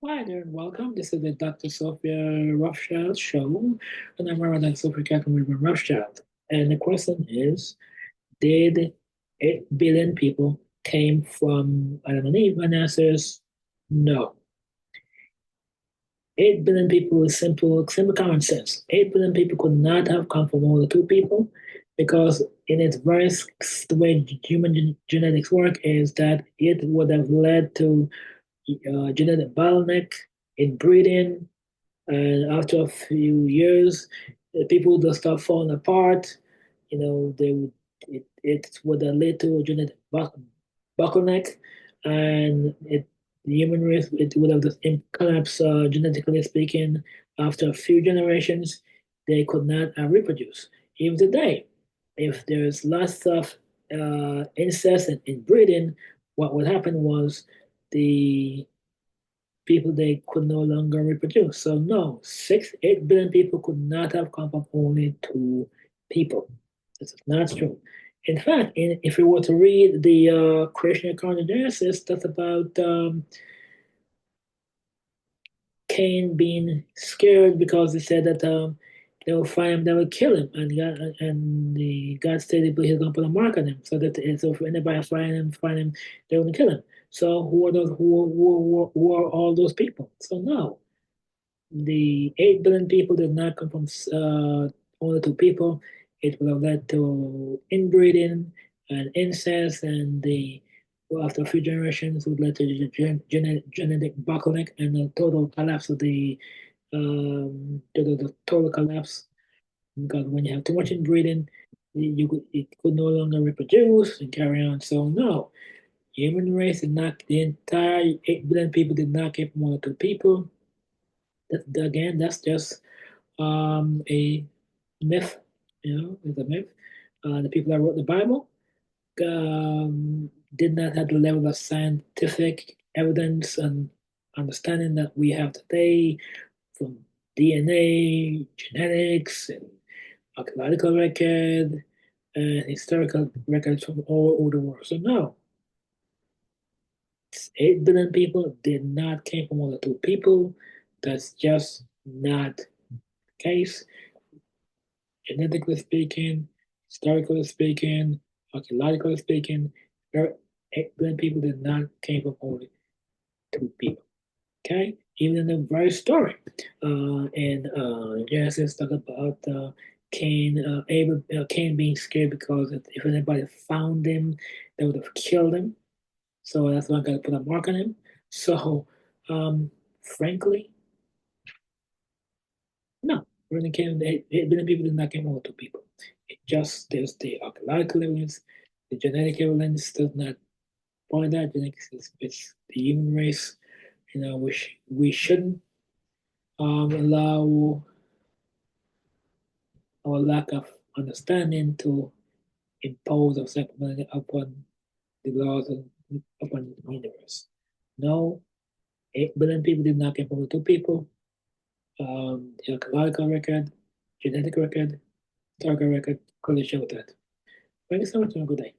Hi there and welcome. This is the Dr. Sophia Rothschild show, and I'm Reverend Dr. Sophia Catherine Rothschild. And the question is, did 8 billion people came from Adam and Eve? And the answer is no. 8 billion people is simple common sense. 8 billion people could not have come from only two people because in its the way human genetics work is that it would have led to genetic bottleneck in breeding. And after a few years, people would start falling apart. They would it would lead to a genetic bottleneck, and the human race it would have just collapsed genetically speaking. After a few generations, they could not reproduce. Even today, if there's lots of incest and inbreeding, what would happen was the people they could no longer reproduce. So no, 8 billion people could not have come from only two people. This is not true. In fact, if we were to read the creation account of Genesis, that's about Cain being scared because he said that they will find him, they will kill him, and God stated he's going to put a mark on him, so that so if anybody find him, they will kill him. So who are those? Who are all those people? So no, the 8 billion people did not come from only two people. It would have led to inbreeding and incest, and after a few generations, would lead to genetic bottleneck and the total collapse of the total collapse. Because when you have too much inbreeding, it could no longer reproduce and carry on. So no, human race did not. The entire 8 billion people did not come from one or two people. Again, that's just a myth. It's a myth. The people that wrote the Bible did not have the level of scientific evidence and understanding that we have today from DNA, genetics, and archaeological record, and historical records from all over the world. So no, 8 billion people did not came from only two people. That's just not the case. Genetically speaking, historically speaking, archaeologically speaking, there 8 billion people did not came from only two people. Okay, even in the very story, and Genesis talk about Cain being scared because if anybody found him, they would have killed him. So that's why I got to put a mark on him. So, frankly, no, really came. 8 billion people did not come over two people. It just there's the archaeological evidence, the genetic evidence does not point that genetics is it's the human race. We shouldn't allow our lack of understanding to impose ourselves upon the laws of upon the universe. No, 8 billion people did not come from two people. The archaeological record, genetic record, historical record clearly show that. Thank you so much. Have a good day.